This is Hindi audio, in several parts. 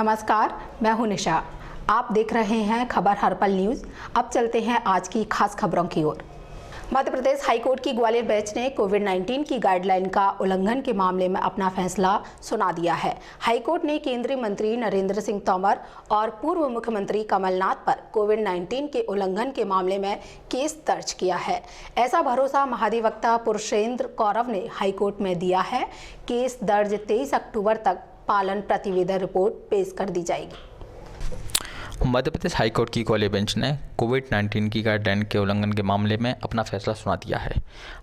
नमस्कार, मैं हूं निशा। आप देख रहे हैं खबर हर पल न्यूज़। अब चलते हैं आज की खास खबरों की ओर। मध्य प्रदेश हाईकोर्ट की ग्वालियर बेंच ने कोविड-19 की गाइडलाइन का उल्लंघन के मामले में अपना फैसला सुना दिया है। हाईकोर्ट ने केंद्रीय मंत्री नरेंद्र सिंह तोमर और पूर्व मुख्यमंत्री कमलनाथ पर कोविड-19 के उल्लंघन के मामले में केस दर्ज किया है। ऐसा भरोसा महाधिवक्ता पुरुषेंद्र कौरव ने हाईकोर्ट में दिया है। केस दर्ज 23 अक्टूबर तक पालन प्रतिवेदन रिपोर्ट पेश कर दी जाएगी। मध्य प्रदेश हाईकोर्ट की ग्वालियर बेंच ने कोविड-19 की गाइडलाइन के उल्लंघन के मामले में अपना फैसला सुना दिया है।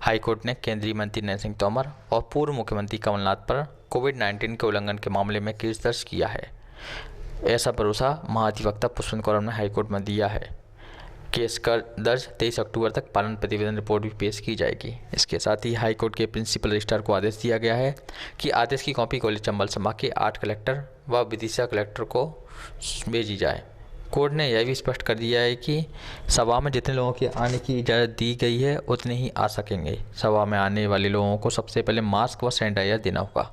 हाईकोर्ट ने केंद्रीय मंत्री नरेंद्र सिंह तोमर और पूर्व मुख्यमंत्री कमलनाथ पर कोविड-19 के उल्लंघन के मामले में केस दर्ज किया है। ऐसा भरोसा महाधिवक्ता पुरुषेंद्र कौरव ने हाईकोर्ट में दिया है। केस का दर्ज 23 अक्टूबर तक पालन प्रतिवेदन रिपोर्ट भी पेश की जाएगी। इसके साथ ही हाईकोर्ट के प्रिंसिपल रजिस्ट्रार को आदेश दिया गया है कि आदेश की कॉपी ग्वालियर चंबल संभाग के 8 कलेक्टर व विदिशा कलेक्टर को भेजी जाए। कोर्ट ने यह भी स्पष्ट कर दिया है कि सभा में जितने लोगों के आने की इजाज़त दी गई है उतने ही आ सकेंगे। सभा में आने वाले लोगों को सबसे पहले मास्क व सैनिटाइजर देना होगा।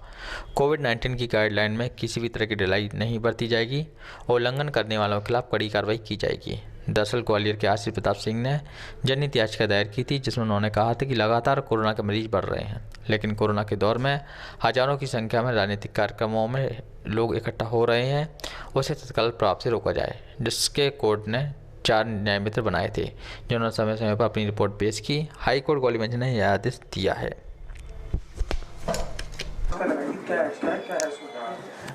कोविड-19 की गाइडलाइन में किसी भी तरह की ढिलाई नहीं बरती जाएगी और उल्लंघन करने वालों के खिलाफ कड़ी कार्रवाई की जाएगी। दरअसल ग्वालियर के आशीष प्रताप सिंह ने जनहित याचिका दायर की थी, जिसमें उन्होंने कहा था कि लगातार कोरोना के मरीज बढ़ रहे हैं, लेकिन कोरोना के दौर में हजारों की संख्या में राजनीतिक कार्यक्रमों में लोग इकट्ठा हो रहे हैं, उसे तत्काल प्रभाव से रोका जाए। जिसके कोर्ट ने 4 न्यायमित्र बनाए थे, जिन्होंने समय समय पर अपनी रिपोर्ट पेश की। हाईकोर्ट ग्वालियर बेंच ने यह आदेश दिया है।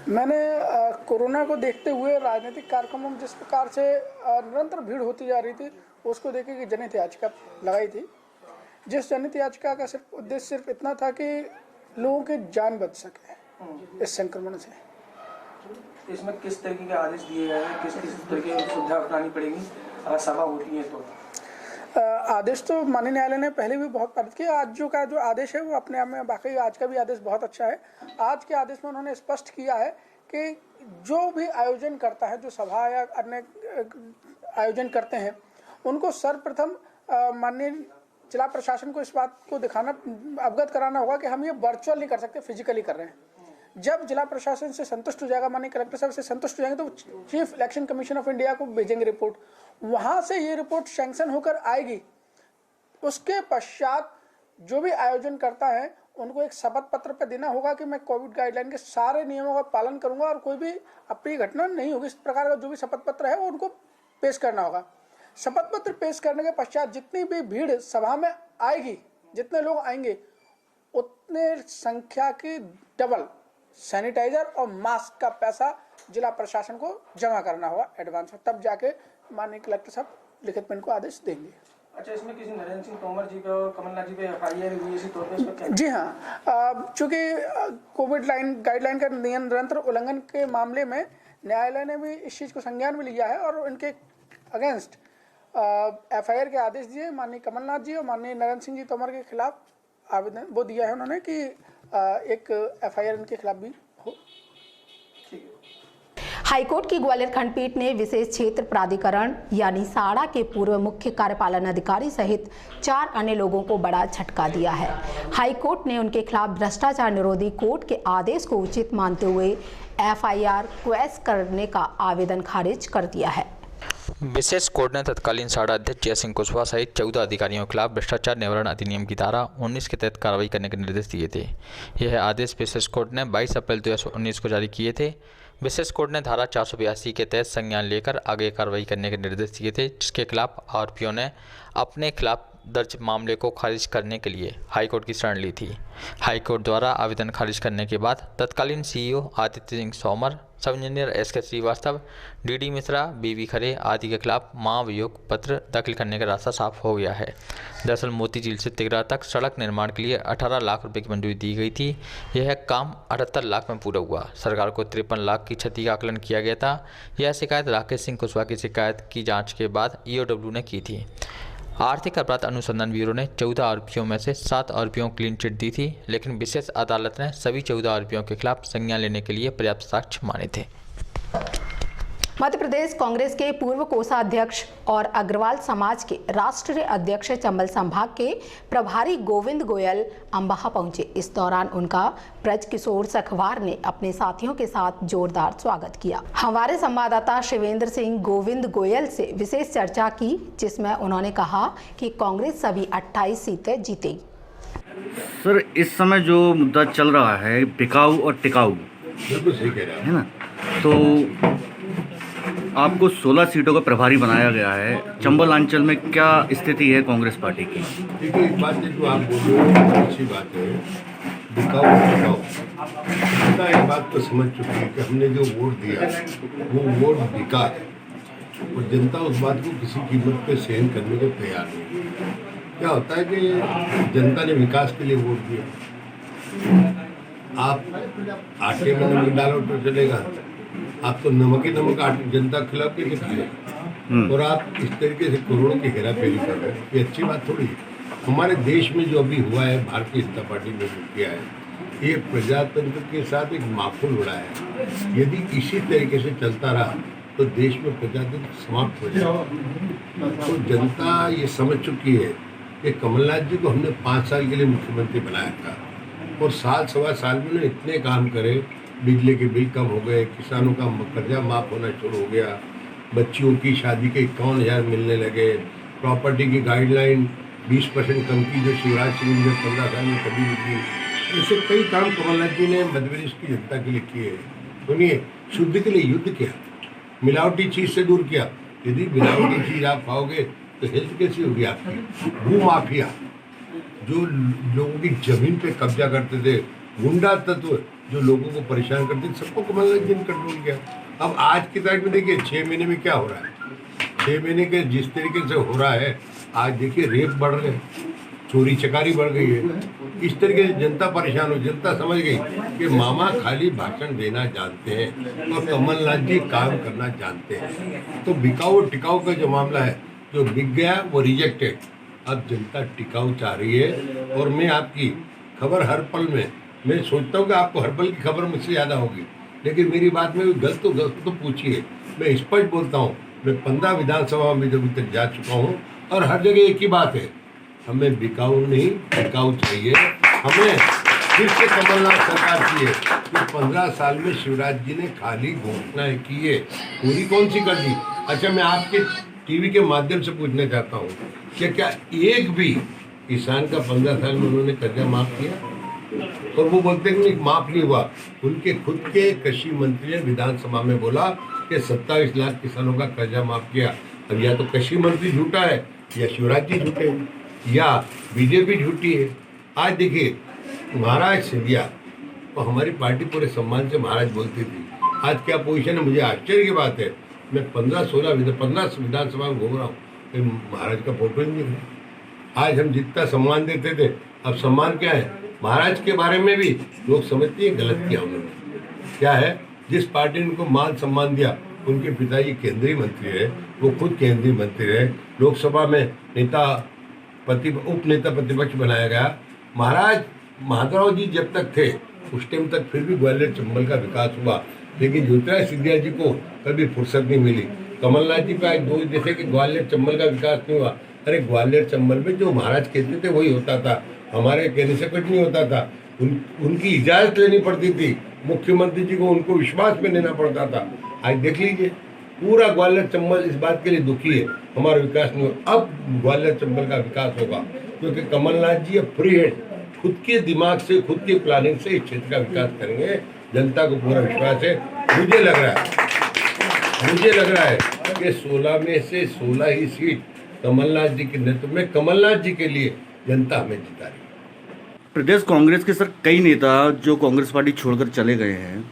मैंने कोरोना को देखते हुए राजनीतिक कार्यक्रमों में जिस प्रकार से निरंतर भीड़ होती जा रही थी, उसको देखे कि जनहित याचिका लगाई थी। जिस जनहित याचिका का उद्देश्य सिर्फ इतना था कि लोगों की जान बच सके इस संक्रमण से। इसमें किस तरीके के आदेश दिए गए हैं, किस किस तरह की सुविधा अपनानी पड़ेगी अगर सभा होती है तो? आदेश तो माननीय न्यायालय ने पहले भी बहुत पारित किया। आज जो आदेश है वो अपने आप में वाकई आज का भी आदेश बहुत अच्छा है। आज के आदेश में उन्होंने स्पष्ट किया है कि जो भी आयोजन करता है, जो सभा या अन्य आयोजन करते हैं, उनको सर्वप्रथम माननीय जिला प्रशासन को इस बात को दिखाना, अवगत कराना होगा कि हम ये वर्चुअल नहीं कर सकते, फिजिकली कर रहे हैं। जब जिला प्रशासन से संतुष्ट हो जाएगा, माननीय कलेक्टर साहब से संतुष्ट हो जाएंगे, तो chief election commission of India को भेजेंगे रिपोर्ट। वहाँ से ये रिपोर्ट सैंक्शन होकर आएगी। उसके पश्चात जो भी आयोजन करता है उनको एक शपथ पत्र पर देना होगा कि मैं कोविड गाइडलाइन के सारे नियमों का पालन करूंगा और कोई भी अप्रिय घटना नहीं होगी। इस प्रकार का जो भी शपथ पत्र है वो उनको पेश करना होगा। शपथ पत्र पेश करने के पश्चात जितनी भी भीड़ सभा में आएगी, जितने लोग आएंगे, उतने संख्या की डबल सैनिटाइजर और मास्क का पैसा जिला प्रशासन को जमा करना होगा एडवांस में। तब जाके माननीय कलेक्टर साहब लिखित में इनको आदेश देंगे। अच्छा, इसमें किसी नरेंद्र सिंह तोमर जी पे और कमलनाथ जी पे FIR हुई इसी तौर पे इस पर क्या? जी हाँ, चूँकि कोविड गाइडलाइन का निरंतर उल्लंघन के मामले में न्यायालय ने भी इस चीज़ को संज्ञान में लिया है और उनके अगेंस्ट FIR के आदेश दिए। माननीय कमलनाथ जी और माननीय नरेंद्र सिंह जी तोमर के खिलाफ आवेदन वो दिया है उन्होंने कि एक FIR इनके खिलाफ भी हो। हाईकोर्ट की ग्वालियर खंडपीठ ने विशेष क्षेत्र प्राधिकरण यानी साड़ा के पूर्व मुख्य कार्यपालन अधिकारी सहित 4 अन्य लोगों को बड़ा झटका दिया है। हाईकोर्ट ने उनके खिलाफ भ्रष्टाचार निरोधी कोर्ट के आदेश को उचित मानते हुए FIR क्वेश करने का आवेदन खारिज कर दिया है। विशेष कोर्ट ने तत्कालीन साड़ा अध्यक्ष जय सिंह कुशवाहा सहित 14 अधिकारियों के खिलाफ भ्रष्टाचार निवारण अधिनियम की धारा 19 के तहत कार्रवाई करने के निर्देश दिए थे। यह आदेश विशेष कोर्ट ने 22 अप्रैल 2019 को जारी किए थे। विशेष कोर्ट ने धारा 482 के तहत संज्ञान लेकर आगे कार्रवाई करने के निर्देश दिए थे, जिसके खिलाफ आरोपियों ने अपने खिलाफ दर्ज मामले को खारिज करने के लिए हाईकोर्ट की शरण ली थी। हाईकोर्ट द्वारा आवेदन खारिज करने के बाद तत्कालीन CEO आदित्य सिंह सोमर, सब engineer SK Srivastava, DD Mishra, BB Khare आदि के खिलाफ महाभियोग पत्र दाखिल करने का रास्ता साफ हो गया है। दरअसल मोती झील से तिगरा तक सड़क निर्माण के लिए 18 लाख रुपए की मंजूरी दी गई थी। यह काम 78 लाख में पूरा हुआ। सरकार को 53 लाख की क्षति का आकलन किया गया था। यह शिकायत राकेश सिंह कुशवाहा की शिकायत की जाँच के बाद EOW ने की थी। आर्थिक अपराध अनुसंधान ब्यूरो ने 14 आरोपियों में से 7 आरोपियों को क्लीन चिट दी थी, लेकिन विशेष अदालत ने सभी 14 आरोपियों के खिलाफ संज्ञान लेने के लिए पर्याप्त साक्ष्य माने थे। मध्य प्रदेश कांग्रेस के पूर्व कोषाध्यक्ष और अग्रवाल समाज के राष्ट्रीय अध्यक्ष चंबल संभाग के प्रभारी गोविंद गोयल अम्बाहा पहुंचे। इस दौरान उनका ब्रज किशोर सखवार ने अपने साथियों के साथ जोरदार स्वागत किया। हमारे संवाददाता शिवेंद्र सिंह गोविंद गोयल से विशेष चर्चा की, जिसमें उन्होंने कहा कि कांग्रेस सभी 28 सीटें जीतेगी। सर, इस समय जो मुद्दा चल रहा है बिकाऊ और टिकाऊ, बिल्कुल सही कह रहे हैं, है ना, तो आपको 16 सीटों का प्रभारी बनाया गया है। चंबल अंचल में क्या स्थिति है कांग्रेस पार्टी की? देखिए, एक बात है जो आप बोल रहे हो अच्छी बात है, बिकाऊ टिकाऊ। जनता एक बात तो समझ चुकी है कि हमने जो वोट दिया वो वोट बिका है और जनता उस बात को किसी कीमत पे सहन करने को तैयार नहीं है। क्या होता है कि जनता ने विकास के लिए वोट दिया, आप आटे में नमक डालो तो चलेगा, आप तो नमक ही नमक आटे जनता के खिलाफ कैसे खाएगा? और आप इस तरीके से करोड़ों की हेरा फेरी कर रहे हैं, ये अच्छी बात थोड़ी है। हमारे देश में जो अभी हुआ है, भारतीय जनता पार्टी ने जो किया है, ये प्रजातंत्र के साथ एक माखून उड़ा है। यदि इसी तरीके से चलता रहा तो देश में प्रजातंत्र समाप्त हो जाएगा। तो जनता ये समझ चुकी है कि कमलनाथ जी को हमने 5 साल के लिए मुख्यमंत्री बनाया था और साल सवा साल में उन्होंने इतने काम करे, बिजली के बिल कम हो गए, किसानों का कर्जा माफ होना शुरू हो गया, बच्चियों की शादी के 51,000 मिलने लगे, प्रॉपर्टी की गाइडलाइन 20% कम की जो शिवराज सिंह ने 15 साल में कभी नहीं की। ऐसे कई काम कमलनाथ जी ने मध्य प्रदेश की जनता के लिए किए। सुनिए, शुद्ध के लिए युद्ध किया, मिलावटी चीज़ से दूर किया। यदि मिलावटी चीज़ आप खाओगे तो हेल्थ कैसी होगी आपकी? भूमाफिया जो लोगों की जमीन पे कब्जा करते थे, गुंडा तत्व जो लोगों को परेशान करते थे, सबको कमलनाथ जी ने कंट्रोल किया। अब आज की तारीख में देखिए 6 महीने में क्या हो रहा है, 6 महीने के जिस तरीके से हो रहा है, आज देखिए रेप बढ़ रहे, चोरी चकारी बढ़ गई है। इस तरीके से जनता परेशान हो, जनता समझ गई कि मामा खाली भाषण देना जानते हैं और कमलनाथ जी काम करना जानते हैं। तो बिकाऊ टिकाऊ का जो मामला है, जो बिक गया वो रिजेक्टेड। अब जनता टिकाऊ चाह रही है और मैं आपकी खबर हर पल में, मैं सोचता हूँ कि आपको हर पल की खबर मुझसे ज़्यादा होगी, लेकिन मेरी बात में गलत तो पूछिए। मैं स्पष्ट बोलता हूँ, मैं 15 विधानसभा में अभी तक जा चुका हूँ और हर जगह एक ही बात है, हमें बिकाऊ नहीं टिकाऊ चाहिए। हमें फिर से कमलनाथ सरकार की है कि 15 साल में शिवराज जी ने खाली घोषणाएं की है, पूरी कौन सी कर दी? अच्छा, मैं आपके टीवी के माध्यम से पूछना चाहता हूँ कि क्या एक भी किसान का 15 साल में उन्होंने कर्जा माफ किया? और वो बोलते हैं कि माफ नहीं हुआ। उनके खुद के कृषि मंत्री ने विधानसभा में बोला कि 27 लाख किसानों का कर्जा माफ किया। अब या तो कृषि मंत्री झूठा है, या शिवराज जी झूठे हैं, या बीजेपी झूठी है। आज देखिए, महाराज सिंधिया और हमारी पार्टी पूरे सम्मान से महाराज बोलती थी, आज क्या पोजीशन है? मुझे आश्चर्य की बात है, मैं 15 विधानसभा में घूम रहा हूँ, महाराज का फोटो ही नहीं है। आज हम जितना सम्मान देते थे, अब सम्मान क्या है? महाराज के बारे में भी लोग समझते हैं गलत किया उन्होंने। क्या है, जिस पार्टी ने उनको मान सम्मान दिया, उनके पिताजी केंद्रीय मंत्री रहे, वो खुद केंद्रीय मंत्री रहे, लोकसभा में उप नेता प्रतिपक्ष बनाया गया। महाराज माधवराव जी जब तक थे उस टाइम तक फिर भी ग्वालियर चंबल का विकास हुआ, लेकिन ज्योतिराज सिंधिया जी को कभी फुर्सत नहीं मिली। कमलनाथ जी का दो जैसे कि ग्वालियर चंबल का विकास नहीं हुआ। अरे ग्वालियर चंबल में जो महाराज कहते थे वही होता था, हमारे कहने से कुछ नहीं होता था। उनकी इजाज़त लेनी पड़ती थी, मुख्यमंत्री जी को उनको विश्वास में लेना पड़ता था। आज देख लीजिए, पूरा ग्वालियर चंबल इस बात के लिए दुखी है, हमारा विकास नहीं हुआ। अब ग्वालियर चंबल का विकास होगा क्योंकि कमलनाथ जी अब फ्री हैंड, खुद के दिमाग से, खुद की प्लानिंग से इस क्षेत्र का विकास करेंगे। जनता को पूरा विश्वास है। मुझे लग रहा है कि 16 में से 16 ही सीट कमलनाथ जी के नेतृत्व में, कमलनाथ जी के लिए जनता हमें जिता रही है। प्रदेश कांग्रेस के सर कई नेता जो कांग्रेस पार्टी छोड़कर चले गए हैं,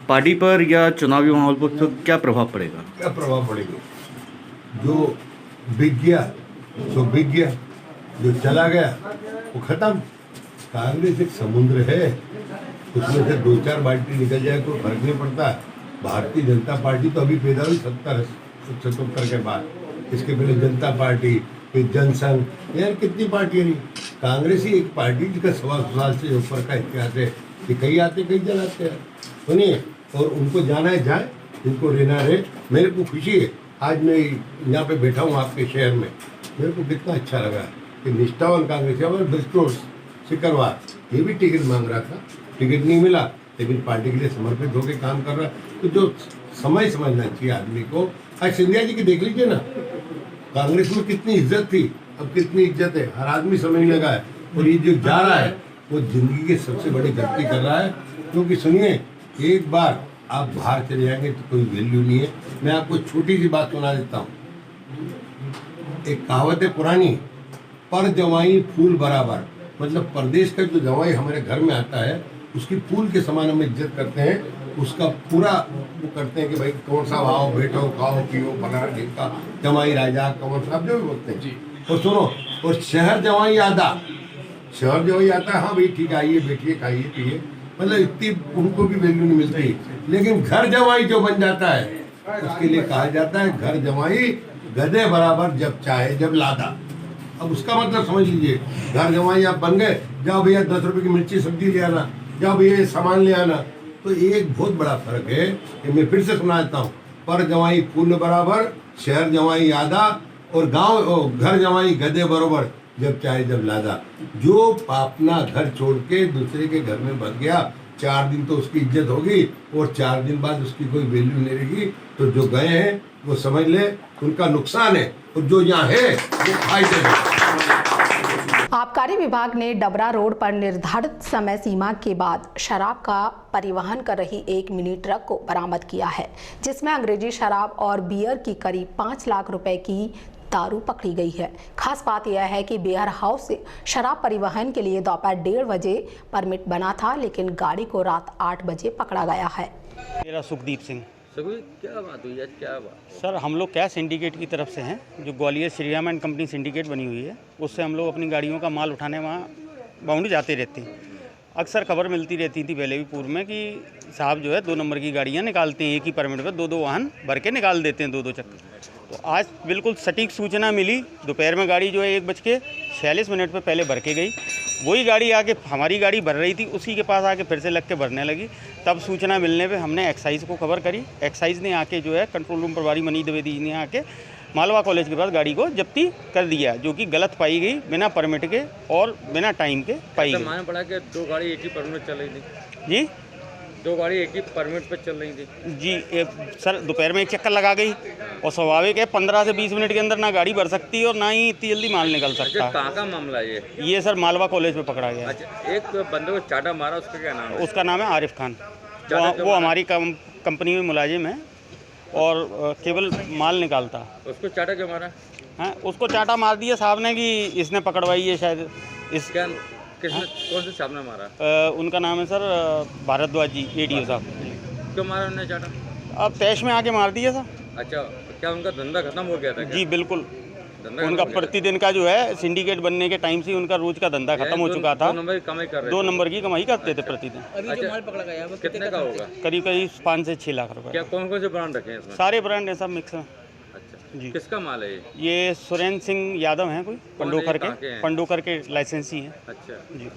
पार्टी पर या चुनावी माहौल पर तो क्या प्रभाव पड़ेगा? क्या प्रभाव पड़ेगा? जो बिक गया तो बिक गया, जो चला गया वो खत्म। कांग्रेस एक समुद्र है, उसमें से 2-4 बाल्टी निकल जाए कोई फर्क नहीं पड़ता। भारतीय जनता पार्टी तो अभी पैदा हुई 77 के बाद, इसके पहले जनता पार्टी, फिर जनसंघ, यार कितनी पार्टियाँ नहीं। कांग्रेस ही एक पार्टी जिसका 125 साल से ऊपर का इतिहास है, कि कहीं आते कहीं चलाते हैं। सुनिए, और उनको जाना है जाए, जिनको रहना रहे। मेरे को खुशी है आज मैं यहाँ पे बैठा हूँ आपके शहर में, मेरे को कितना अच्छा लगा कि निष्ठावान कांग्रेस और ब्रिस्टोर सिकरवार ये भी टिकट मांग रहा था, टिकट नहीं मिला, लेकिन पार्टी के लिए समर्पित होकर काम कर रहा है। तो जो समय समझना चाहिए आदमी को। आज सिंधिया जी की देख लीजिए ना, कांग्रेस में कितनी इज्जत थी, अब कितनी इज्जत है, हर आदमी समझने लगा है। और ये जो जा रहा है वो जिंदगी की सबसे बड़ी गलती कर रहा है, क्योंकि सुनिए, एक बार आप बाहर चले जाएंगे तो कोई वैल्यू नहीं है। मैं आपको छोटी सी बात सुना देता हूँ। एक कहावत है पुरानी, पर जवाई फूल बराबर, मतलब परदेश का जो जवाई हमारे घर में आता है उसकी फूल के समान हम इज्जत करते हैं, उसका पूरा वो करते हैं कि भाई कौन सा आओ बैठो खाओ पियो पनार ढिंका जमाई राजा कंवर साहब जो भी बोलते हैं। और सुनो, और शहर जवाई आदा, शहर जवाई आता है, हाँ भाई ठीक है आइए बैठिए खाइए पिए, मतलब इतनी उनको भी वैल्यू नहीं मिलती। लेकिन घर जवाई जो बन जाता है उसके लिए कहा जाता है घर जवाई गधे बराबर, जब चाहे जब लादा। अब उसका मतलब समझ लीजिए, घर जवाई आप बन गए, जाओ भैया 10 रुपए की मिर्ची सब्जी ले आना, जाओ भैया सामान ले आना। तो एक बहुत बड़ा फर्क है कि मैं फिर से सुना देता हूँ, पर जवाई फूल बराबर, शहर जवाई आधा, और गांव घर जवाई गधे बराबर, जब चाहे जब लादा। जो अपना घर छोड़ के दूसरे के घर में बस गया, 4 दिन तो उसकी इज्जत होगी और 4 दिन बाद उसकी कोई वैल्यू नहीं रहेगी। तो जो गए हैं वो समझ ले उनका नुकसान है, और जो यहाँ है वो फायदे में। आबकारी विभाग ने डबरा रोड पर निर्धारित समय सीमा के बाद शराब का परिवहन कर रही एक मिनी ट्रक को बरामद किया है, जिसमें अंग्रेजी शराब और बियर की करीब 5 लाख रुपए की दारू पकड़ी गई है। खास बात यह है कि वेयर हाउस से शराब परिवहन के लिए दोपहर 1:30 बजे परमिट बना था, लेकिन गाड़ी को रात 8 बजे पकड़ा गया है। मेरा सुखदीप सिंह। क्या बात हुई आज, क्या बात? सर हम लोग क्या सिंडिकेट की तरफ से हैं, जो Gwalior Shriram and company syndicate बनी हुई है, उससे हम लोग अपनी गाड़ियों का माल उठाने वहाँ बाउंड्री जाते रहते हैं। अक्सर खबर मिलती रहती थी पहले भी पूर्व में कि साहब जो है 2 नंबर की गाड़ियाँ निकालते हैं, एक ही परमिट पर 2-2 वाहन भर के निकाल देते हैं, 2-2 चक्कर। तो आज बिल्कुल सटीक सूचना मिली, दोपहर में गाड़ी जो है 1:46 पर पहले भर के गई, वही गाड़ी आके हमारी गाड़ी भर रही थी, उसी के पास आके फिर से लग के भरने लगी। तब सूचना मिलने पे हमने एक्साइज को खबर करी, एक्साइज ने आके जो है कंट्रोल रूम प्रभारी मनीष द्विवेदी जी ने आके मालवा कॉलेज के पास गाड़ी को जब्ती कर दिया, जो कि गलत पाई गई, बिना परमिट के और बिना टाइम के पाई गई। मालूम पड़ा कि 2 गाड़ी एक ही परमिट चल रही थी जी, 2 गाड़ी एक ही परमिट पर चल रही थी जी। सर दोपहर में एक चक्कर लगा गई, और स्वाभाविक है 15 से 20 मिनट के अंदर ना गाड़ी भर सकती और ना ही इतनी जल्दी माल निकल सकता है। कहाँ का मामला है ये सर मालवा कॉलेज में पकड़ा गया। अच्छा, एक बंदे को चाटा मारा, उसका क्या नाम है? उसका नाम है आरिफ खान, वो हमारी कंपनी में मुलाजिम है और केवल माल निकालता। उसको चाटा क्यों मारा? हाँ, उसको चाटा मार दिया साहब ने कि इसने पकड़वाई है शायद। इसका किसने, कौन से साहब ने मारा? उनका नाम है सर भारद्वाज जी, ADO साहब। क्यों मारा उन्होंने चाटा? अब तैश में आके मार दिया सर। अच्छा, क्या उनका धंधा खत्म हो गया था क्या? जी बिल्कुल, धंधा उनका प्रतिदिन का जो है सिंडिकेट बनने के टाइम से उनका रोज का धंधा खत्म हो चुका था। 2 नंबर की कमाई कर रहे 2 नंबर की कमाई करते थे प्रतिदिन। अभी जो माल पकड़ा गया है वो कितने का होगा? करीब 5 से 6 लाख रुपए। क्या कौन कौन से ब्रांड रखे हैं इसमें? सारे ब्रांड है सब मिक्स में। अच्छा जी। किसका माल है ये सुरेंद्र सिंह यादव हैं, कोई पंडोकर के लाइसेंसी हैं। अच्छा जी।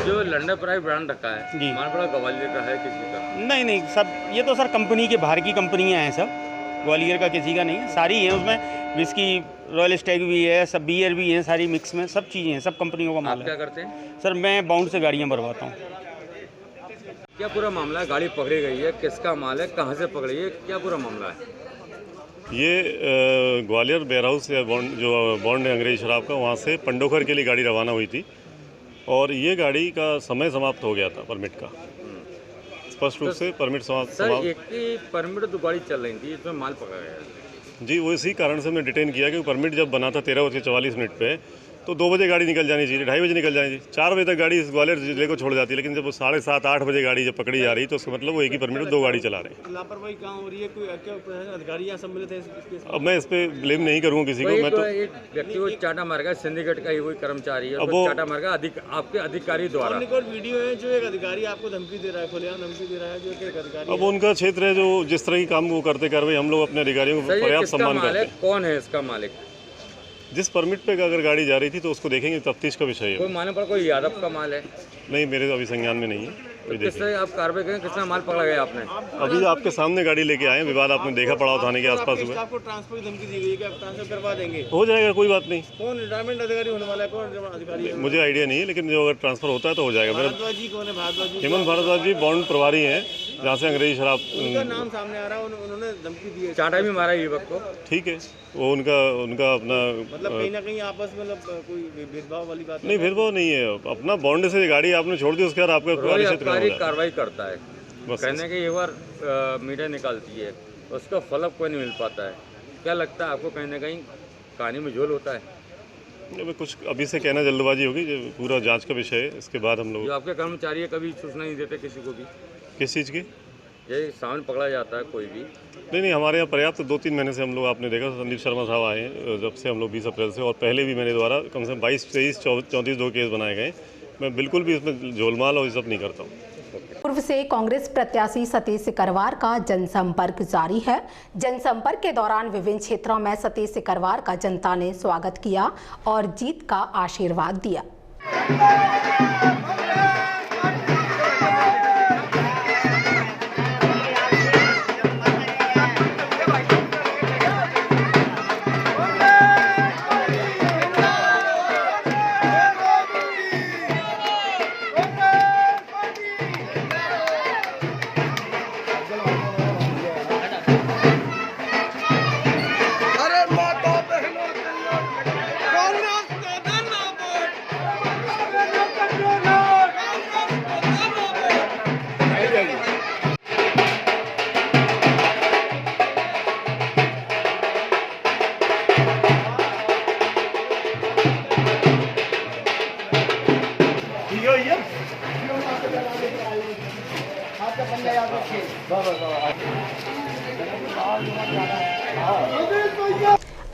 जो लंडन प्राइस ब्रांड रखा है जी, माल बड़ा ग्वालियर का है किसी का? नहीं सब ये तो सर कंपनी के बाहर की कंपनियां हैं, सब ग्वालियर का किसी का नहीं है, सारी हैं। उसमें विस्की रॉयल स्टैग भी है, सब बियर भी हैं, सारी मिक्स में सब चीज़ें हैं, सब कंपनियों का माल है। क्या करते हैं सर? मैं बाउंड से गाड़ियाँ भरवाता हूँ। क्या पूरा मामला है? गाड़ी पकड़ी गई है, किसका माल है, कहाँ से पकड़ी है, क्या पूरा मामला है? ये ग्वालियर वेयर हाउस या बॉन्ड है अंग्रेजी शराब का, वहाँ से पंडोखर के लिए गाड़ी रवाना हुई थी और ये गाड़ी का समय समाप्त हो गया था परमिट का, स्पष्ट रूप से परमिट समाप्त। सर एक ही परमिट 2 गाड़ी चल रही थी, इसमें माल पकड़ा गया जी। वो इसी कारण से हमने डिटेन किया कि परमिट जब बना था 13:44 पे, तो 2 बजे गाड़ी निकल जानी चाहिए, 2:30 बजे निकल जानी चाहिए, 4 बजे तक गाड़ी इस ग्वालियर जिले को छोड़ जाती है। लेकिन जब वो 7:30-8 बजे गाड़ी जब पकड़ी जा रही तो उसका मतलब वो एक ही परमिट में 2 गाड़ी चला रहे हैं। लापरवाही कहाँ हो रही है? कोई अधिकारी यहाँ सम्मिलित है इसके? अब मैं इस पर ब्लेम नहीं करूँगा किसी को। मैं तो एक व्यक्ति को चाटा मार गया, सिंडिकेट का ही कोई कर्मचारी है, वो चाटा मार गया आपके अधिकारी द्वारा। वीडियो है जो एक अधिकारी आपको धमकी दे रहा है, खुलेआम धमकी दे रहा है, जो एक अधिकारी। अब उनका क्षेत्र है, जो जिस तरह की काम वो करते कार्रवाई हम लोग अपने अधिकारियों को पर्याप्त सम्मान करते हैं। कौन है इसका मालिक? जिस परमिट पे अगर गाड़ी जा रही थी तो उसको देखेंगे, तफ्तीश का विषय है। कोई मालूम पड़ा कोई यादव का माल है? नहीं, मेरे अभी संज्ञान में नहीं है। ये किस देखिए तरह आप कार्रवाई करें, कितना माल पकड़ा गया आपने? अभी आपके सामने गाड़ी लेके आए हैं, विवाद आपने देखा पड़ा थाने के आसपास हुआ। आपको ट्रांसफर की धमकी दी गई है कि आप ट्रांसफर करवा देंगे। हो जाएगा, कोई बात नहीं। कौन रिटायरमेंट अधिकारी होने वाला है, कौन रिटायरमेंट अधिकारी है? मुझे आइडिया नहीं है, लेकिन जो अगर ट्रांसफर होता है तो हो जाएगा। मेरा भारद्वाज जी कौन है? भारद्वाज जी हेमंत भारद्वाज जी बॉन्ड प्रभारी हैं, जहाँ से अंग्रेजी शराब। उनका नाम सामने आ रहा है, उन्होंने धमकी दी है। चांटा भी मारा युवक को। ठीक है, वो उनका अपना मतलब कहीं ना कहीं आपस में कोई भेदभाव वाली बात नहीं, भेदभाव नहीं है। अपना बॉन्ड से गाड़ी आपने छोड़ दी, उसके बाद आपका कार्रवाई करता है, बस। कहने के एक बार मीडिया निकालती है, उसका फल कोई नहीं मिल पाता है। क्या लगता है आपको, कहीं ना कहीं कहानी में झोल होता है? अभी कुछ अभी से कहना जल्दबाजी होगी, जो पूरा जांच का विषय है, इसके बाद हम लोग। जो आपके कर्मचारी है, कभी सूचना नहीं देते किसी को भी? किस चीज़ की? ये सामान पकड़ा जाता है कोई भी? नहीं, हमारे यहाँ पर्याप्त 2-3 महीने से हम लोग, आपने देखा संदीप शर्मा साहब आए हैं जब से हम लोग 20 अप्रैल से, और पहले भी मेरे द्वारा कम से कम 22, 23, 34 दो केस बनाए गए। मैं बिल्कुल भी इसमें झोलमाल और ये सब नहीं करता हूँ। पूर्व से कांग्रेस प्रत्याशी सतीश सिकरवार का जनसंपर्क जारी है। जनसंपर्क के दौरान विभिन्न क्षेत्रों में सतीश सिकरवार का जनता ने स्वागत किया और जीत का आशीर्वाद दिया।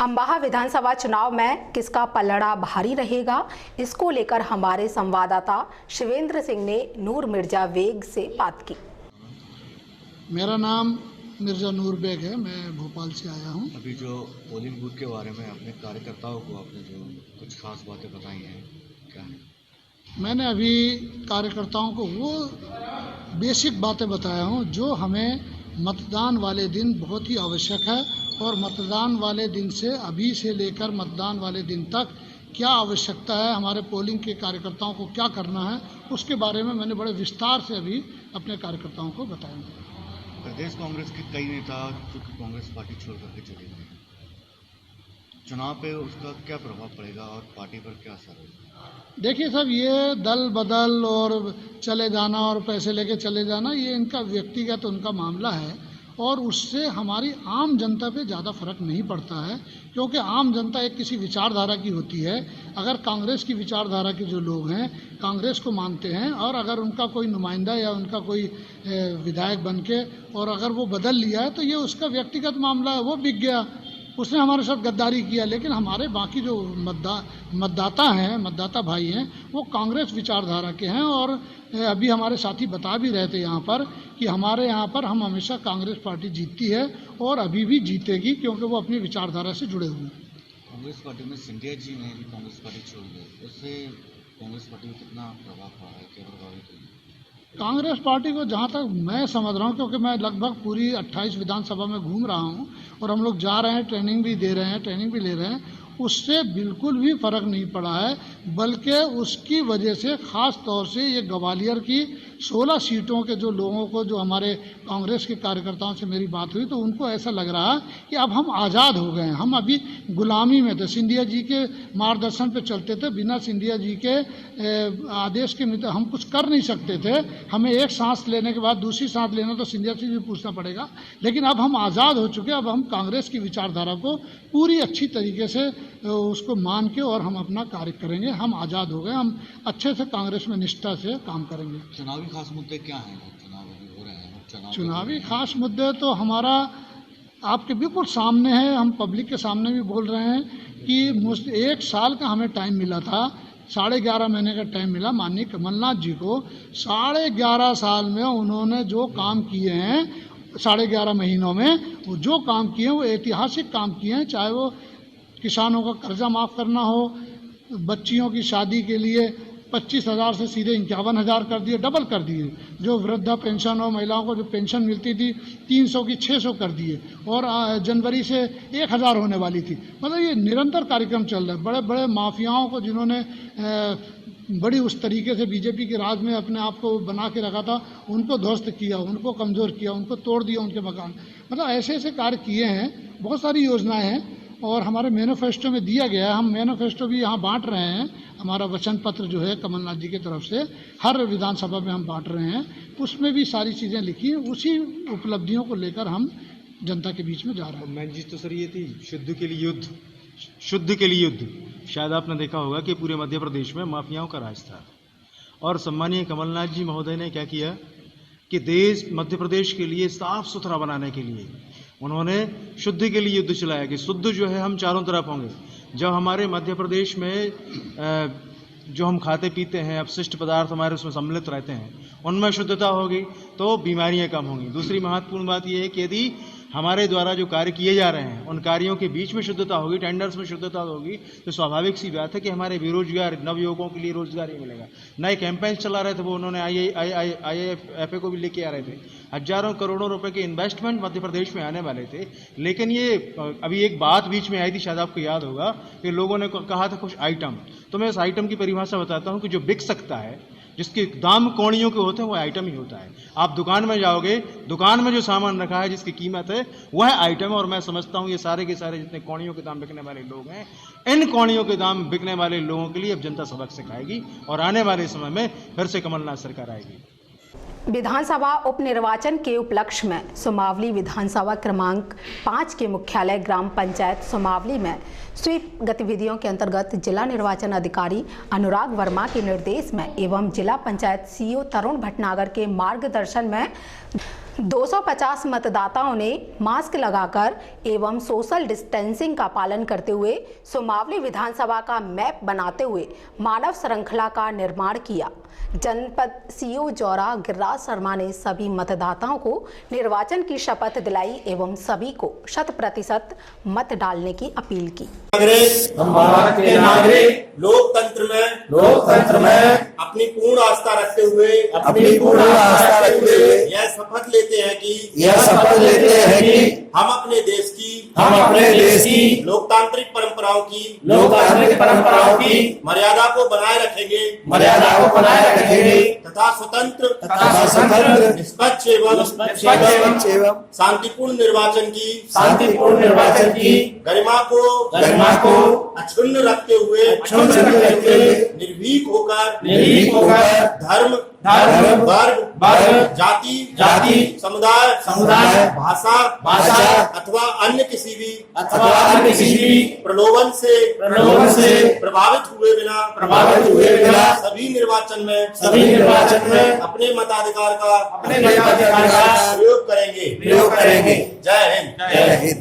अंबाहा विधानसभा चुनाव में किसका पलड़ा भारी रहेगा, इसको लेकर हमारे संवाददाता शिवेंद्र सिंह ने नूर मिर्जा बेग से बात की। मेरा नाम मिर्जा नूर बेग है, मैं भोपाल से आया हूँ। अभी जो पोलिंग बूथ के बारे में अपने कार्यकर्ताओं को आपने जो कुछ खास बातें बताई हैं, क्या है? मैंने अभी कार्यकर्ताओं को वो बेसिक बातें बताया हूँ जो हमें मतदान वाले दिन बहुत ही आवश्यक है, और मतदान वाले दिन से अभी से लेकर मतदान वाले दिन तक क्या आवश्यकता है, हमारे पोलिंग के कार्यकर्ताओं को क्या करना है, उसके बारे में मैंने बड़े विस्तार से अभी अपने कार्यकर्ताओं को बताया। प्रदेश कांग्रेस के कई नेता जो कि कांग्रेस पार्टी छोड़ करके चले गए, चुनाव पे उसका क्या प्रभाव पड़ेगा और पार्टी पर क्या असर होगा? देखिए साहब, ये दल बदल और चले जाना और पैसे लेके चले जाना, ये इनका व्यक्तिगत उनका मामला है, और उससे हमारी आम जनता पे ज़्यादा फर्क नहीं पड़ता है, क्योंकि आम जनता एक किसी विचारधारा की होती है। अगर कांग्रेस की विचारधारा के जो लोग हैं कांग्रेस को मानते हैं, और अगर उनका कोई नुमाइंदा या उनका कोई विधायक बन के और अगर वो बदल लिया है तो ये उसका व्यक्तिगत मामला है, वो बिक गया, उसने हमारे साथ गद्दारी किया। लेकिन हमारे बाकी जो मतदाता भाई हैं वो कांग्रेस विचारधारा के हैं, और अभी हमारे साथी बता भी रहे थे यहाँ पर कि हमारे यहाँ पर हम हमेशा कांग्रेस पार्टी जीतती है और अभी भी जीतेगी, क्योंकि वो अपनी विचारधारा से जुड़े हुए हैं। कांग्रेस पार्टी में सिंधिया जी ने भी कांग्रेस पार्टी छोड़ दी, उससे कांग्रेस पार्टी को कितना प्रभाव पड़ा है, क्या प्रभावित हुई? कांग्रेस पार्टी को जहाँ तक मैं समझ रहा हूँ, क्योंकि मैं लगभग पूरी 28 विधानसभा में घूम रहा हूँ और हम लोग जा रहे हैं, ट्रेनिंग भी दे रहे हैं, ट्रेनिंग भी ले रहे हैं, उससे बिल्कुल भी फर्क नहीं पड़ा है। बल्कि उसकी वजह से ख़ास तौर से ये ग्वालियर की 16 सीटों के जो लोगों को, जो हमारे कांग्रेस के कार्यकर्ताओं से मेरी बात हुई, तो उनको ऐसा लग रहा कि अब हम आज़ाद हो गए हैं। हम अभी गुलामी में थे, सिंधिया जी के मार्गदर्शन पे चलते थे, बिना सिंधिया जी के आदेश के हम कुछ कर नहीं सकते थे। हमें एक सांस लेने के बाद दूसरी सांस लेना तो सिंधिया जी भी पूछना पड़ेगा। लेकिन अब हम आज़ाद हो चुके, अब हम कांग्रेस की विचारधारा को पूरी अच्छी तरीके से उसको मान के और हम अपना कार्य करेंगे। हम आज़ाद हो गए, हम अच्छे से कांग्रेस में निष्ठा से काम करेंगे। चुनावी खास मुद्दे क्या हैं? चुनाव अभी हो रहे हैं, चुनावी खास मुद्दे तो हमारा आपके बिल्कुल सामने है, हम पब्लिक के सामने भी बोल रहे हैं कि 1 साल का हमें टाइम मिला था, 11.5 महीने का टाइम मिला माननीय कमलनाथ जी को। 11.5 साल में उन्होंने जो काम किए हैं, 11.5 महीनों में वो जो काम किए हैं वो ऐतिहासिक काम किए हैं। चाहे वो किसानों का कर्जा माफ़ करना हो, बच्चियों की शादी के लिए 25,000 से सीधे 51,000 कर दिए, डबल कर दिए। जो वृद्धा पेंशन और महिलाओं को जो पेंशन मिलती थी 300 की 600 कर दिए, और जनवरी से 1,000 होने वाली थी। मतलब ये निरंतर कार्यक्रम चल रहा है। बड़े बड़े माफियाओं को जिन्होंने बड़ी उस तरीके से बीजेपी के राज में अपने आप को बना के रखा था, उनको ध्वस्त किया, उनको कमज़ोर किया, उनको तोड़ दिया उनके मकान। मतलब ऐसे ऐसे कार्य किए हैं, बहुत सारी योजनाएं हैं और हमारे मैनिफेस्टो में दिया गया है। हम मैनिफेस्टो भी यहाँ बांट रहे हैं। हमारा वचन पत्र जो है कमलनाथ जी की तरफ से हर विधानसभा में हम बांट रहे हैं, उसमें भी सारी चीज़ें लिखी हैं। उसी उपलब्धियों को लेकर हम जनता के बीच में जा रहे हैं। मैन चीज तो सर ये थी, शुद्ध के लिए युद्ध, शुद्ध के लिए युद्ध। शायद आपने देखा होगा कि पूरे मध्य प्रदेश में माफियाओं का राज था, और सम्मानीय कमलनाथ जी महोदय ने क्या किया कि देश मध्य प्रदेश के लिए साफ सुथरा बनाने के लिए उन्होंने शुद्ध के लिए युद्ध चलाया कि शुद्ध जो है हम चारों तरफ होंगे। जब हमारे मध्य प्रदेश में जो हम खाते पीते हैं, अपशिष्ट पदार्थ हमारे उसमें सम्मिलित रहते हैं, उनमें शुद्धता होगी तो बीमारियां कम होंगी। दूसरी महत्वपूर्ण बात यह है कि यदि हमारे द्वारा जो कार्य किए जा रहे हैं उन कार्यों के बीच में शुद्धता होगी, टेंडर्स में शुद्धता होगी, तो स्वाभाविक सी बात है कि हमारे बेरोजगार नवयुवकों के लिए रोजगार ही मिलेगा। नए कैंपेन चला रहे थे, वो उन्होंने IIFA को भी लेके आ रहे थे। हजारों करोड़ों रुपए के इन्वेस्टमेंट मध्य प्रदेश में आने वाले थे, लेकिन ये अभी एक बात बीच में आई थी, शायद आपको याद होगा कि लोगों ने कहा था कुछ आइटम, तो मैं उस आइटम की परिभाषा बताता हूं कि जो बिक सकता है, जिसके दाम कौड़ियों के होते हैं, वह आइटम ही होता है। आप दुकान में जाओगे, दुकान में जो सामान रखा है जिसकी कीमत है वह आइटम है। और मैं समझता हूं ये सारे के सारे जितने कौड़ियों के दाम बिकने वाले लोग हैं, इन कौड़ियों के दाम बिकने वाले लोगों के लिए अब जनता सबक सिखाएगी और आने वाले समय में फिर से कमलनाथ सरकार आएगी। विधानसभा उपनिर्वाचन के उपलक्ष्य में सुमावली विधानसभा क्रमांक 5 के मुख्यालय ग्राम पंचायत सुमावली में स्वीप गतिविधियों के अंतर्गत जिला निर्वाचन अधिकारी अनुराग वर्मा के निर्देश में एवं जिला पंचायत CEO तरुण भटनागर के मार्गदर्शन में 250 मतदाताओं ने मास्क लगाकर एवं सोशल डिस्टेंसिंग का पालन करते हुए सुमावली विधानसभा का मैप बनाते हुए मानव श्रृंखला का निर्माण किया। जनपद CEO जौरा गिरिराज शर्मा ने सभी मतदाताओं को निर्वाचन की शपथ दिलाई एवं सभी को 100% मत डालने की अपील की। हम भारत के नागरिक लोकतंत्र में अपनी पूर्ण आस्था रखते हुए यह शपथ लेते हैं कि हम अपने देश की लोकतांत्रिक परंपराओं की मर्यादा को बनाए रखेंगे तथा स्वतंत्र निष्पक्ष एवं शांतिपूर्ण निर्वाचन की गरिमा को अक्षुण्ण रखते हुए निर्भीक होकर धर्म वर्ग जाति समुदाय भाषा अथवा अन्य किसी भी प्रलोभन से प्रभावित हुए बिना सभी निर्वाचन में अपने मताधिकार का प्रयोग करेंगे। जय हिंद।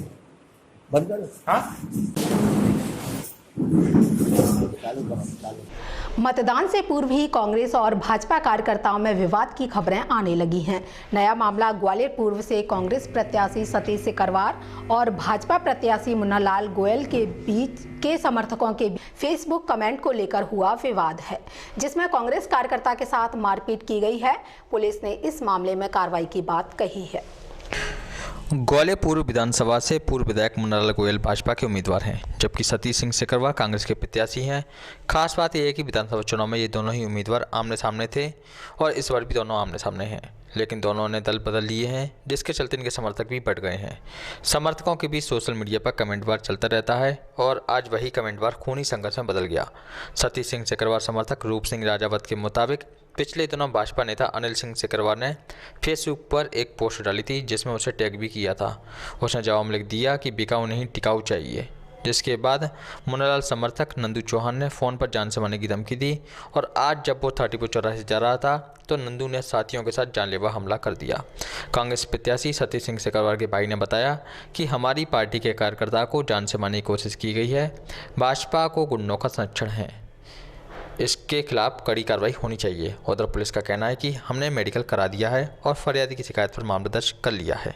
मतदान से पूर्व ही कांग्रेस और भाजपा कार्यकर्ताओं में विवाद की खबरें आने लगी हैं। नया मामला ग्वालियर पूर्व से कांग्रेस प्रत्याशी सतीश सिकरवार और भाजपा प्रत्याशी मुन्नालाल गोयल के बीच के समर्थकों के फेसबुक कमेंट को लेकर हुआ विवाद है, जिसमें कांग्रेस कार्यकर्ता के साथ मारपीट की गई है। पुलिस ने इस मामले में कार्रवाई की बात कही है। ग्वालियर पूर्व विधानसभा से पूर्व विधायक मुन्नालाल गोयल भाजपा के उम्मीदवार हैं, जबकि सतीश सिंह सिकरवार कांग्रेस के प्रत्याशी हैं। खास बात यह है कि विधानसभा चुनाव में ये दोनों ही उम्मीदवार आमने सामने थे और इस बार भी दोनों आमने सामने हैं, लेकिन दोनों ने दल बदल लिए हैं, जिसके चलते इनके समर्थक भी बढ़ गए हैं। समर्थकों के बीच सोशल मीडिया पर कमेंट वार चलता रहता है और आज वही कमेंट वार खूनी संघर्ष में बदल गया। सतीश सिंह सिकरवार समर्थक रूप सिंह राजावत के मुताबिक पिछले दिनों भाजपा नेता अनिल सिंह सिकरवार ने फेसबुक पर एक पोस्ट डाली थी, जिसमें उसे टैग भी किया था। उसने जवाब में लिख दिया कि बिकाऊ नहीं टिकाऊ चाहिए, जिसके बाद मुन्नालाल समर्थक नंदू चौहान ने फ़ोन पर जान से मारने की धमकी दी और आज जब वो 30 चौराहे जा रहा था तो नंदू ने साथियों के साथ जानलेवा हमला कर दिया। कांग्रेस प्रत्याशी सतीश सिंह सिकरवार के भाई ने बताया कि हमारी पार्टी के कार्यकर्ता को जान से मारने की कोशिश की गई है। भाजपा को गुंडों का संरक्षण है, इसके खिलाफ कड़ी कार्रवाई होनी चाहिए। उधर पुलिस का कहना है कि हमने मेडिकल करा दिया है और फरियादी की शिकायत पर मामला दर्ज कर लिया है।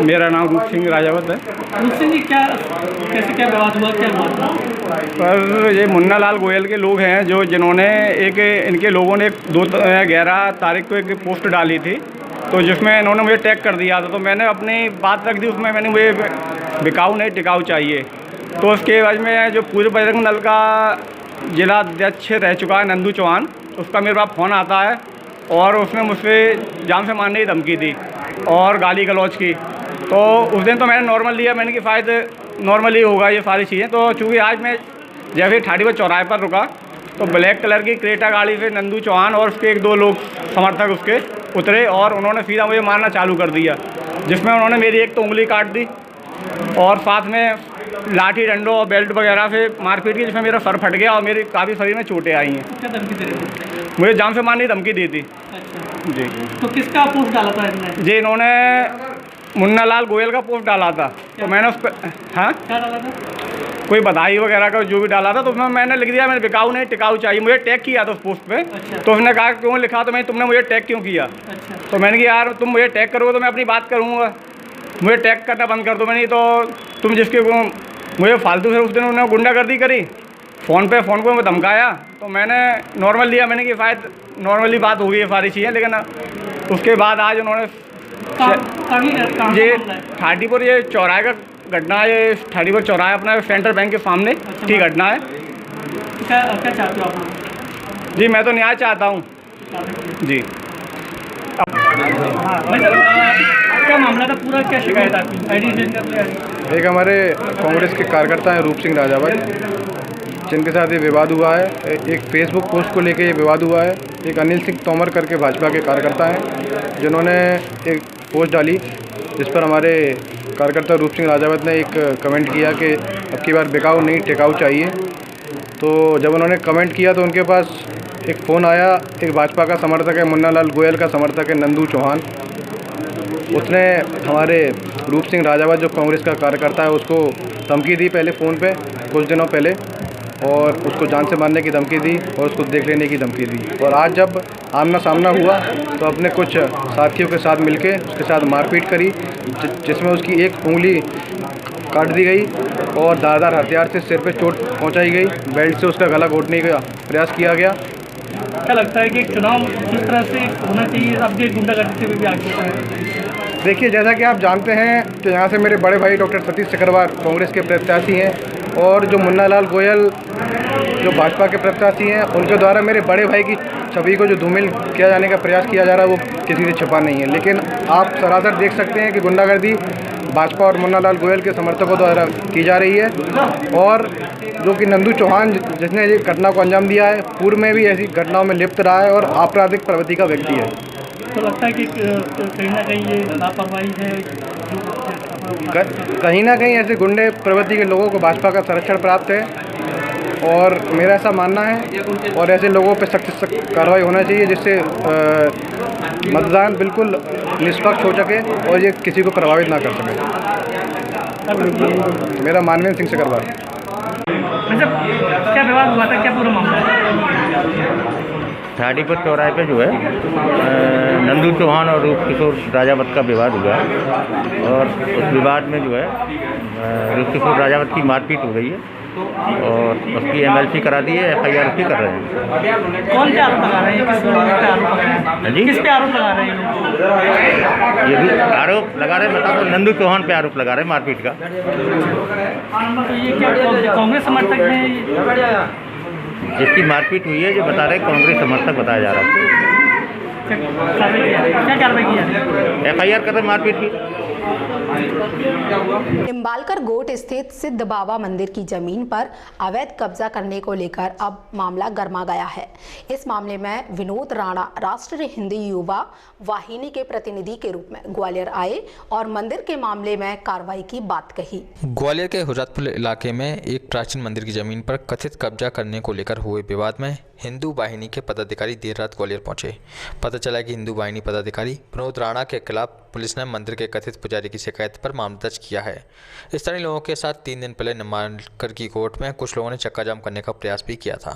मेरा नाम रूप सिंह राजावत है। रूप सिंह जी, क्या कैसे क्या विवाद हुआ, क्या हुआ? पर ये मुन्ना लाल गोयल के लोग हैं जो जिन्होंने इनके लोगों ने 11 तारीख को एक पोस्ट डाली थी, तो जिसमें इन्होंने मुझे टैग कर दिया था। तो मैंने अपनी बात रख दी उसमें, मैंने मुझे बिकाऊ नहीं टिकाऊ चाहिए। तो उसके बाद में जो पूर्व बजरंग दल का जिला अध्यक्ष रह चुका है नंदू चौहान, उसका मेरे पास फ़ोन आता है और उसने मुझसे जान से मारने की धमकी दी और गाली गलौज की। तो उस दिन तो मैंने नॉर्मल लिया, मैंने कि शायद नॉर्मली होगा ये सारी चीज़ें। तो चूँकि आज मैं जैसे ठाठीपुर चौराहे पर रुका तो ब्लैक कलर की क्रेटा गाड़ी से नंदू चौहान और उसके 1-2 लोग समर्थक उसके उतरे और उन्होंने सीधा मुझे मारना चालू कर दिया, जिसमें उन्होंने मेरी एक तो उंगली काट दी और साथ में लाठी डंडों और बेल्ट वगैरह से मारपीट की, जिसमें मेरा सर फट गया और मेरे काफ़ी शरीर में चोटें आई हैं। क्या धमकी दे रहे थे? मुझे जान से मारने की धमकी दी थी। अच्छा। जी। तो किसका पोस्ट डाला था इन्होंने? जी, इन्होंने मुन्ना लाल गोयल का पोस्ट डाला था। तो मैंने उस पर हाँ क्या डाला था? कोई बधाई वगैरह का जो भी डाला था, तो उसमें मैंने लिख दिया मैंने बिकाऊ नहीं टिकाऊ चाहिए। मुझे टैग किया था उस पोस्ट पे। अच्छा। तो उसने कहा क्यों लिखा, तो तुमने मुझे टैग क्यों किया? अच्छा। तो मैंने कहा यार तुम मुझे टैग करोगे तो मैं अपनी बात करूँगा, मुझे टैग करना बंद कर दो। मैं नहीं तो तुम जिसके मुझे फालतू से उस दिन उन्होंने गुंडागर्दी करी, फ़ोन को धमकाया। तो मैंने नॉर्मल लिया, मैंने कि शायद नॉर्मली बात होगी ये सारी चीज़ें। लेकिन उसके बाद आज उन्होंने ये ठाठीपुर ये चौराहे का घटना है, ये ठाठीपुर चौराहा अपना सेंट्रल बैंक के सामने की घटना है। क्या चाहते हो आप? जी, मैं तो न्याय चाहता हूँ जी। क्या मामला था पूरा, क्या शिकायत आपकी? आईडी एक हमारे कांग्रेस के कार्यकर्ता हैं रूप सिंह राजावत, जिनके साथ ये विवाद हुआ है। एक फेसबुक पोस्ट को लेके ये विवाद हुआ है। एक अनिल सिंह तोमर करके भाजपा के कार्यकर्ता हैं, जिन्होंने एक पोस्ट डाली जिस पर हमारे कार्यकर्ता रूप सिंह राजावत ने एक कमेंट किया कि अब की बार बिकाऊ नहीं टिकाऊ चाहिए। तो जब उन्होंने कमेंट किया तो उनके पास एक फ़ोन आया, एक भाजपा का समर्थक है, मुन्ना लाल गोयल का समर्थक है नंदू चौहान। उसने हमारे रूप सिंह राजावत जो कांग्रेस का कार्यकर्ता है उसको धमकी दी पहले फ़ोन पे कुछ दिनों पहले, और उसको जान से मारने की धमकी दी और उसको देख लेने की धमकी दी। और आज जब आमना सामना हुआ तो अपने कुछ साथियों के साथ मिलके उसके साथ मारपीट करी, जिसमें उसकी एक उंगली काट दी गई और धारदार हथियार से सिर पे चोट पहुंचाई गई। बेल्ट से उसका गला घोटने का प्रयास किया गया। क्या लगता है कि चुनाव किस तरह से होना चाहिए, अब ये गुंडागर्दी से भी आगे है? देखिए, जैसा कि आप जानते हैं कि यहाँ से मेरे बड़े भाई डॉक्टर सतीश सिकरवार कांग्रेस के प्रत्याशी हैं, और जो मुन्ना लाल गोयल जो भाजपा के प्रत्याशी हैं, उनके द्वारा मेरे बड़े भाई की छवि को जो धूमिल किया जाने का प्रयास किया जा रहा है वो किसी से छिपा नहीं है। लेकिन आप सरासर देख सकते हैं कि गुंडागर्दी भाजपा और मुन्ना लाल गोयल के समर्थकों द्वारा की जा रही है, और जो कि नंदू चौहान जिसने ये घटना को अंजाम दिया है, पूर्व में भी ऐसी घटनाओं में लिप्त रहा है और आपराधिक प्रवृत्ति का व्यक्ति है। तो लगता है कि कहीं ना कहीं ये लापरवाही है, कहीं ना कहीं ऐसे गुंडे प्रवृत्ति के लोगों को भाजपा का संरक्षण प्राप्त है, और मेरा ऐसा मानना है। और ऐसे लोगों पर सख्त से सख्त कार्रवाई होना चाहिए, जिससे मतदान बिल्कुल निष्पक्ष हो सके और ये किसी को प्रभावित ना कर सके। मेरा मानवेंद्र सिंह से करवा। क्या विवाद हुआ था, क्या पूरा मामला है? ठाठीपुर चौराहे पे जो है नंदू चौहान और रूप किशोर राजावत का विवाद हुआ, और उस विवाद में जो है रूप किशोर राजावत की मारपीट हो गई है और उसकी MLC करा दी है, FIR उसकी कर रहे हैं। कौन पे आरोप लगा रहे हैं, किस पे आरोप लगा रहे हैं? जी, किस पे आरोप लगा रहे हैं? ये आरोप लगा रहे हैं, मतलब तो नंदू चौहान पे आरोप लगा रहे हैं मारपीट का। तो ये क्या कांग्रेस समर्थक हैं? जिसकी मारपीट हुई है जो बता रहे कांग्रेस समर्थक बताया जा रहा है। क्या कार्रवाई की? FIR कर रहे मारपीट की। निम्बालकर गोट स्थित सिद्ध बाबा मंदिर की जमीन पर अवैध कब्जा करने को लेकर अब मामला गर्मा गया है। इस मामले में विनोद राणा राष्ट्रीय हिंदी युवा वाहिनी के प्रतिनिधि के रूप में ग्वालियर आए और मंदिर के मामले में कार्रवाई की बात कही। ग्वालियर के हुजरतपुर इलाके में एक प्राचीन मंदिर की जमीन पर कथित कब्जा करने को लेकर हुए विवाद में हिंदू वाहिनी के पदाधिकारी देर रात ग्वालियर पहुंचे। पता चला कि हिंदू वाहिनी पदाधिकारी विनोद राणा के खिलाफ पुलिस ने मंदिर के कथित पुजारी की शिकायत पर मामला दर्ज किया है। स्थानीय लोगों के साथ 3 दिन पहले निम्बालकर की कोर्ट में कुछ लोगों ने चक्का जाम करने का प्रयास भी किया था।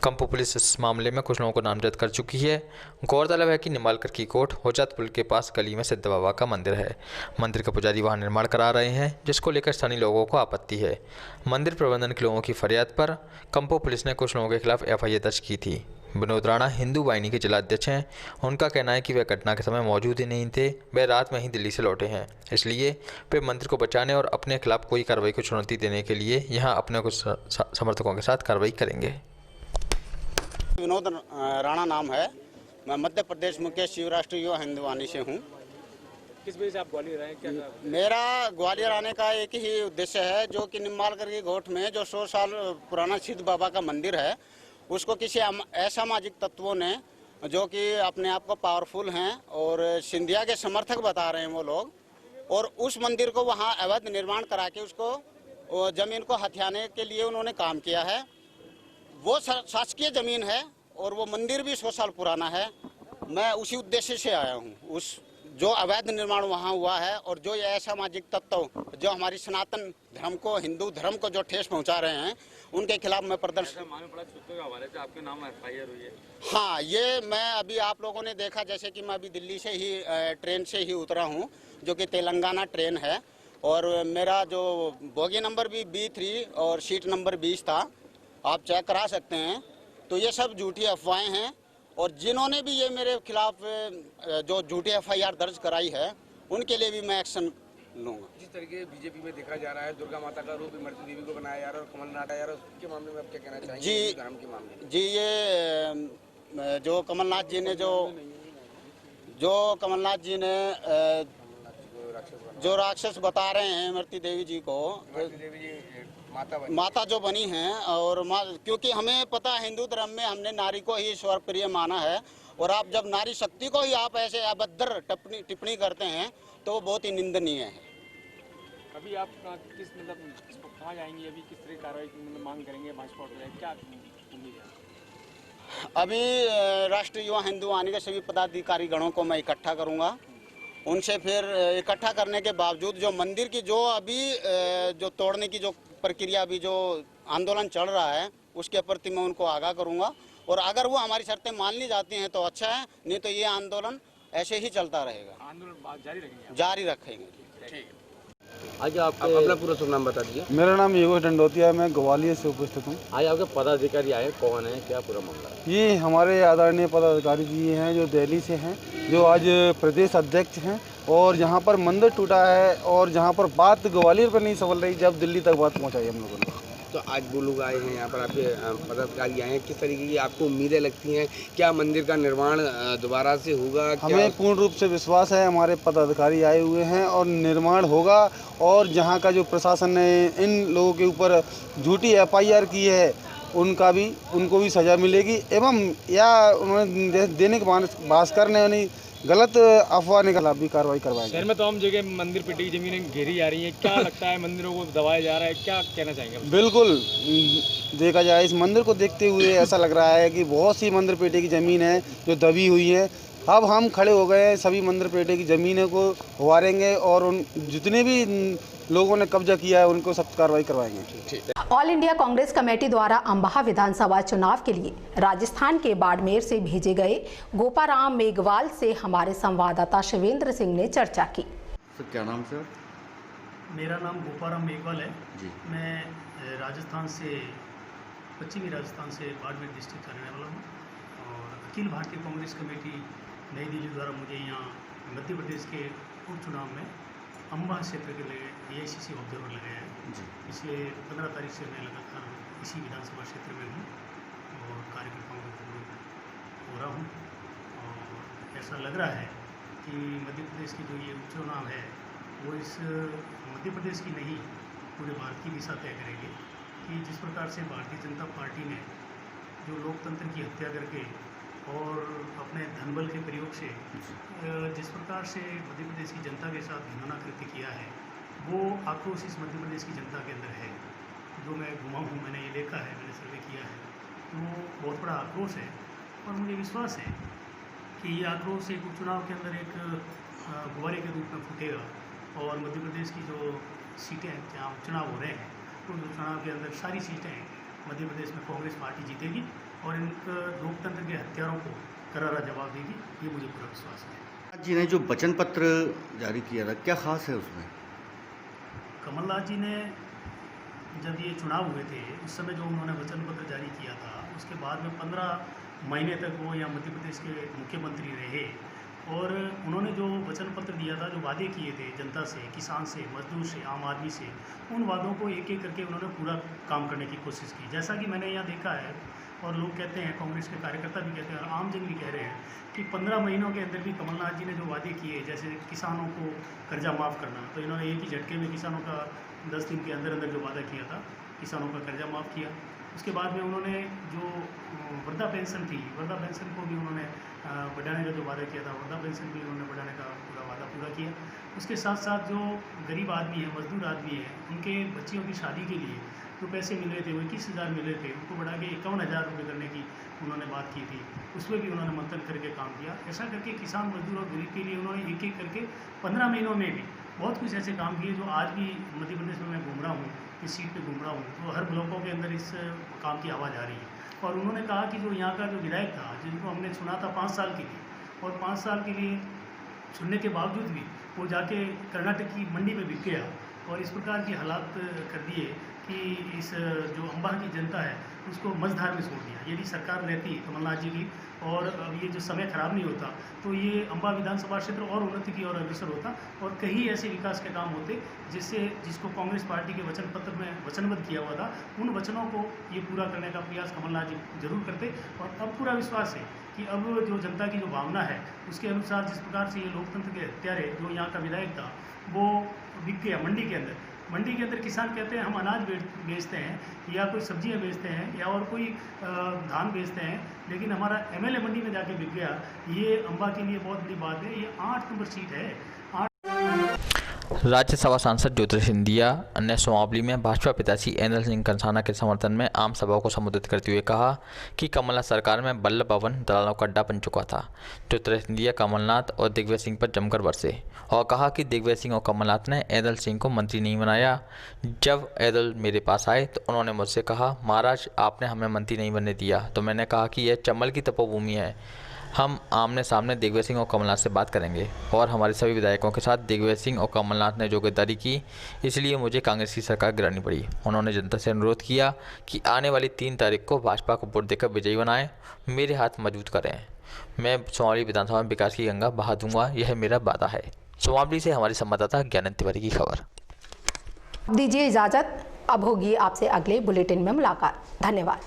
कंपो पुलिस इस मामले में कुछ लोगों को नामजद कर चुकी है। गौरतलब है कि निम्बालकर की कोर्ट होजात पुल के पास गली में सिद्ध बाबा का मंदिर है। मंदिर के पुजारी वहां निर्माण करा रहे हैं, जिसको लेकर स्थानीय लोगों को आपत्ति है। मंदिर प्रबंधन के लोगों की फरियाद पर कंपो पुलिस ने कुछ लोगों के खिलाफ FIR दर्ज की थी। विनोद राणा हिंदू वाहिनी के जिलाध्यक्ष हैं। उनका कहना है कि वे घटना के समय मौजूद ही नहीं थे, वे रात में ही दिल्ली से लौटे हैं, इसलिए वे मंदिर को बचाने और अपने खिलाफ कोई कार्रवाई को चुनौती देने के लिए यहां अपने कुछ समर्थकों के साथ कार्रवाई करेंगे। विनोद राणा नाम है, मैं मध्य प्रदेश मुख्य शिवराष्ट्र युवा हिंदू वाहिनी से हूँ। किस वजह से आप ग्वालियर आए? क्या मेरा ग्वालियर आने का एक ही उद्देश्य है, जो कि निम्बालकर की घोट में जो 100 साल पुराना सिद्ध बाबा का मंदिर है, उसको किसी असामाजिक तत्वों ने, जो कि अपने आप को पावरफुल हैं और सिंधिया के समर्थक बता रहे हैं वो लोग, और उस मंदिर को वहाँ अवैध निर्माण करा के उसको जमीन को हथियाने के लिए उन्होंने काम किया है। वो शासकीय जमीन है और वो मंदिर भी 100 साल पुराना है। मैं उसी उद्देश्य से आया हूँ। उस जो अवैध निर्माण वहाँ हुआ है और जो ये असामाजिक तत्व जो हमारी सनातन धर्म को, हिंदू धर्म को जो ठेस पहुँचा रहे हैं, उनके खिलाफ मैं प्रदर्शन। आपके नाम FIR हुई है? हाँ, ये मैं अभी आप लोगों ने देखा, जैसे कि मैं अभी दिल्ली से ही ट्रेन से ही उतरा हूँ, जो कि तेलंगाना ट्रेन है, और मेरा जो बोगी नंबर भी B3 और सीट नंबर 20 था, आप चेक करा सकते हैं। तो ये सब झूठी अफवाहें हैं, और जिन्होंने भी ये मेरे खिलाफ जो झूठी FIR दर्ज कराई है, उनके लिए भी मैं एक्शन लूँगा। जिस तरीके बीजेपी में देखा जा रहा है, दुर्गा माता का रूप इमरती देवी को बनाया जा रहा है और कमलनाथ आया, उसके मामले में आप क्या कहना चाहेंगे? जी, धर्म के मामले जी, ये जो कमलनाथ जी ने जो राक्षस बता रहे हैं इमरती देवी जी को, माता जो बनी हैं, और क्योंकि हमें पता है हिंदू धर्म में हमने नारी को ही ईश्वर प्रिय माना है, और आप जब नारी शक्ति को ही आप ऐसे अभद्र टिप्पणी करते हैं तो वो बहुत ही निंदनीय है। अभी आप किस कहाँ जाएंगे? अभी किस तरह की कार्रवाई की मांग करेंगे? भाजपा क्या उम्मीद है? अभी राष्ट्रीय युवा हिंदू वाहिनी के सभी पदाधिकारी गणों को मैं इकट्ठा करूंगा। उनसे फिर इकट्ठा करने के बावजूद जो मंदिर की जो अभी जो तोड़ने की जो प्रक्रिया, अभी जो आंदोलन चल रहा है, उसके प्रति मैं उनको आगाह करूंगा, और अगर वो हमारी शर्तें मान ली जाती हैं तो अच्छा है, नहीं तो ये आंदोलन ऐसे ही चलता रहेगा। आंदोलन जारी रखेंगे। ठीक। आज आप अपना पूरा शुभ नाम बता दीजिए। मेरा नाम योगेश डंडोतिया है, मैं ग्वालियर से उपस्थित हूँ। आज आपके पदाधिकारी आए, कौन है, क्या पूरा मामला है? ये हमारे आदरणीय पदाधिकारी जी हैं, जो दिल्ली से हैं, जो आज प्रदेश अध्यक्ष हैं, और जहाँ पर मंदिर टूटा है और जहाँ पर बात ग्वालियर पर नहीं संभल रही, जब दिल्ली तक बात पहुँचाई हम लोगों ने। तो आज वो लोग आए हैं यहाँ पर, आपके पदाधिकारी आए हैं, किस तरीके की आपको उम्मीदें लगती हैं? क्या मंदिर का निर्माण दोबारा से होगा? हमें पूर्ण रूप से विश्वास है, हमारे पदाधिकारी आए हुए हैं और निर्माण होगा, और जहाँ का जो प्रशासन ने इन लोगों के ऊपर झूठी FIR की है, उनको भी सज़ा मिलेगी, एवं या उन्होंने देने के भास्कर ने गलत अफवाह के खिलाफ भी कार्रवाई करवाएंगे। शहर में तो हम जगह मंदिर पिटी की जमीनें घेरी जा रही हैं, क्या लगता है मंदिरों को दबाया जा रहा है, क्या कहना चाहेंगे? बिल्कुल, देखा जाए इस मंदिर को देखते हुए ऐसा लग रहा है कि बहुत सी मंदिर पेटे की ज़मीन है जो दबी हुई है। अब हम खड़े हो गए हैं, सभी मंदिर पेटे की ज़मीनों को उभारेंगे, और उन जितने भी लोगों ने कब्जा किया है उनको सख्त कार्रवाई करवाएंगे। ऑल इंडिया कांग्रेस कमेटी द्वारा अम्बाहा विधानसभा चुनाव के लिए राजस्थान के बाड़मेर से भेजे गए गोपाराम मेघवाल से हमारे संवाददाता शिवेंद्र सिंह ने चर्चा की। सर क्या नाम सर? मेरा नाम गोपाराम मेघवाल है जी। मैं राजस्थान से, पश्चिमी राजस्थान से बाड़मेर डिस्ट्रिक्ट का रहने वाला हूँ, और अखिल भारतीय कांग्रेस कमेटी नई दिल्ली द्वारा मुझे यहाँ मध्य प्रदेश के उपचुनाव में अम्बाहा क्षेत्र के लिए AICC ऑब्जर्वर लगाया है। पिछले 15 तारीख से मैं लगातार इसी विधानसभा क्षेत्र में हूँ और कार्यकर्ताओं के रूप हो रहा हूँ, और ऐसा लग रहा है कि मध्य प्रदेश की जो ये उपचुनाव है, वो इस मध्य प्रदेश की नहीं, पूरे भारत की दिशा तय करेगी कि जिस प्रकार से भारतीय जनता पार्टी ने जो लोकतंत्र की हत्या करके और अपने धनबल के प्रयोग से जिस प्रकार से मध्य प्रदेश की जनता के साथ घिनौना कृत्य किया है, वो आक्रोश इस मध्य प्रदेश की जनता के अंदर है। जो मैं घुमा हूँ, मैंने ये देखा है, मैंने सर्वे किया है, तो बहुत बड़ा आक्रोश है, और मुझे विश्वास है कि ये आक्रोश एक उपचुनाव के अंदर एक गुब्बारे के रूप में फूटेगा और मध्य प्रदेश की जो सीटें जहाँ चुनाव हो रहे हैं उन चुनाव के अंदर सारी सीटें मध्य प्रदेश में कांग्रेस पार्टी जीतेगी और इन लोकतंत्र के हत्यारों को करारा जवाब देगी, ये मुझे पूरा विश्वास है। जी ने जो वचन पत्र जारी किया था, क्या खास है उसमें? कमलनाथ जी ने जब ये चुनाव हुए थे उस समय जो उन्होंने वचन पत्र जारी किया था, उसके बाद में 15 महीने तक वो यहाँ मध्य प्रदेश के मुख्यमंत्री रहे और उन्होंने जो वचन पत्र दिया था, जो वादे किए थे जनता से, किसान से, मजदूर से, आम आदमी से, उन वादों को एक एक करके उन्होंने पूरा काम करने की कोशिश की। जैसा कि मैंने यहाँ देखा है और लोग कहते हैं, कांग्रेस के कार्यकर्ता भी कहते हैं और आम जन भी कह रहे हैं कि 15 महीनों के अंदर भी कमलनाथ जी ने जो वादे किए, जैसे किसानों को कर्जा माफ़ करना, तो इन्होंने एक ही झटके में किसानों का 10 दिन के अंदर अंदर जो वादा किया था, किसानों का कर्जा माफ़ किया। उसके बाद में उन्होंने जो वृद्धा पेंशन थी, वृद्धा पेंशन को भी उन्होंने बढ़ाने का जो वादा किया था, वृद्धा पेंशन भी उन्होंने बढ़ाने का पूरा वादा पूरा किया। उसके साथ साथ जो गरीब आदमी है, मजदूर आदमी है, उनके बच्चियों की शादी के लिए जो पैसे मिल रहे थे, वो 21,000 मिल रहे थे, उनको बढ़ा के 51,000 रुपये करने की उन्होंने बात की थी। उसमें भी उन्होंने मंथन करके काम किया। ऐसा करके किसान, मजदूर और गरीब के लिए उन्होंने एक एक करके 15 महीनों में भी बहुत कुछ ऐसे काम किए जो आज भी मध्य प्रदेश में मैं घूम रहा हूँ, इस सीट पे घूम रहा हूँ, तो हर ब्लॉकों के अंदर इस काम की आवाज़ आ रही है। और उन्होंने कहा कि जो यहाँ का जो विधायक था, जिनको हमने चुना था 5 साल के लिए, और 5 साल के लिए चुनने के बावजूद भी वो जाके कर्नाटक की मंडी में बिक गया और इस प्रकार की हालात कर दिए कि इस जो अम्बा की जनता है उसको मझधार में छोड़ दिया। यदि सरकार रहती कमलनाथ जी की और अब ये जो समय खराब नहीं होता तो ये अम्बा विधानसभा क्षेत्र और उन्नति की ओर अग्रसर होता और कई ऐसे विकास के काम होते जिसको कांग्रेस पार्टी के वचन पत्र में वचनबद्ध किया हुआ था, उन वचनों को ये पूरा करने का प्रयास कमलनाथ जी जरूर करते। और अब पूरा विश्वास है कि अब जो जनता की जो भावना है उसके अनुसार जिस प्रकार से ये लोकतंत्र के हत्यारे जो यहाँ का विधायक था वो बिक गया मंडी के अंदर। मंडी के अंदर किसान कहते हैं हम अनाज बेचते हैं या कोई सब्जियां बेचते हैं या और कोई धान बेचते हैं, लेकिन हमारा एमएलए मंडी में जाके बिक गया। ये अम्बा के लिए बहुत बड़ी बात है। ये 8 नंबर सीट है। राज्यसभा सांसद ज्योतिरादित्य सिंधिया ने सुमावली में भाजपा प्रत्याशी एंदल सिंह कंसाना के समर्थन में आम सभा को संबोधित करते हुए कहा कि कमलनाथ सरकार में बल्लभ भवन दलालों का अड्डा बन चुका था। ज्योतिरादित्य सिंधिया कमलनाथ और दिग्विजय सिंह पर जमकर बरसे और कहा कि दिग्विजय सिंह और कमलनाथ ने एंदल सिंह को मंत्री नहीं बनाया। जब एंदल मेरे पास आए तो उन्होंने मुझसे कहा, महाराज आपने हमें मंत्री नहीं बनने दिया। तो मैंने कहा कि यह चंबल की तपोभूमि है, हम आमने सामने दिग्विजय सिंह और कमलनाथ से बात करेंगे। और हमारे सभी विधायकों के साथ दिग्विजय सिंह और कमलनाथ ने जो गद्दारी की, इसलिए मुझे कांग्रेस की सरकार गिरानी पड़ी। उन्होंने जनता से अनुरोध किया कि आने वाली 3 तारीख को भाजपा को वोट देकर विजयी बनाएं, मेरे हाथ मजबूत करें। मैं सुमावली विधानसभा में विकास की गंगा बहा दूंगा, यह मेरा वादा है। सुमावली से हमारी संवाददाता ज्ञानंद तिवारी की खबर। दीजिए इजाजत, अब होगी आपसे अगले बुलेटिन में मुलाकात। धन्यवाद।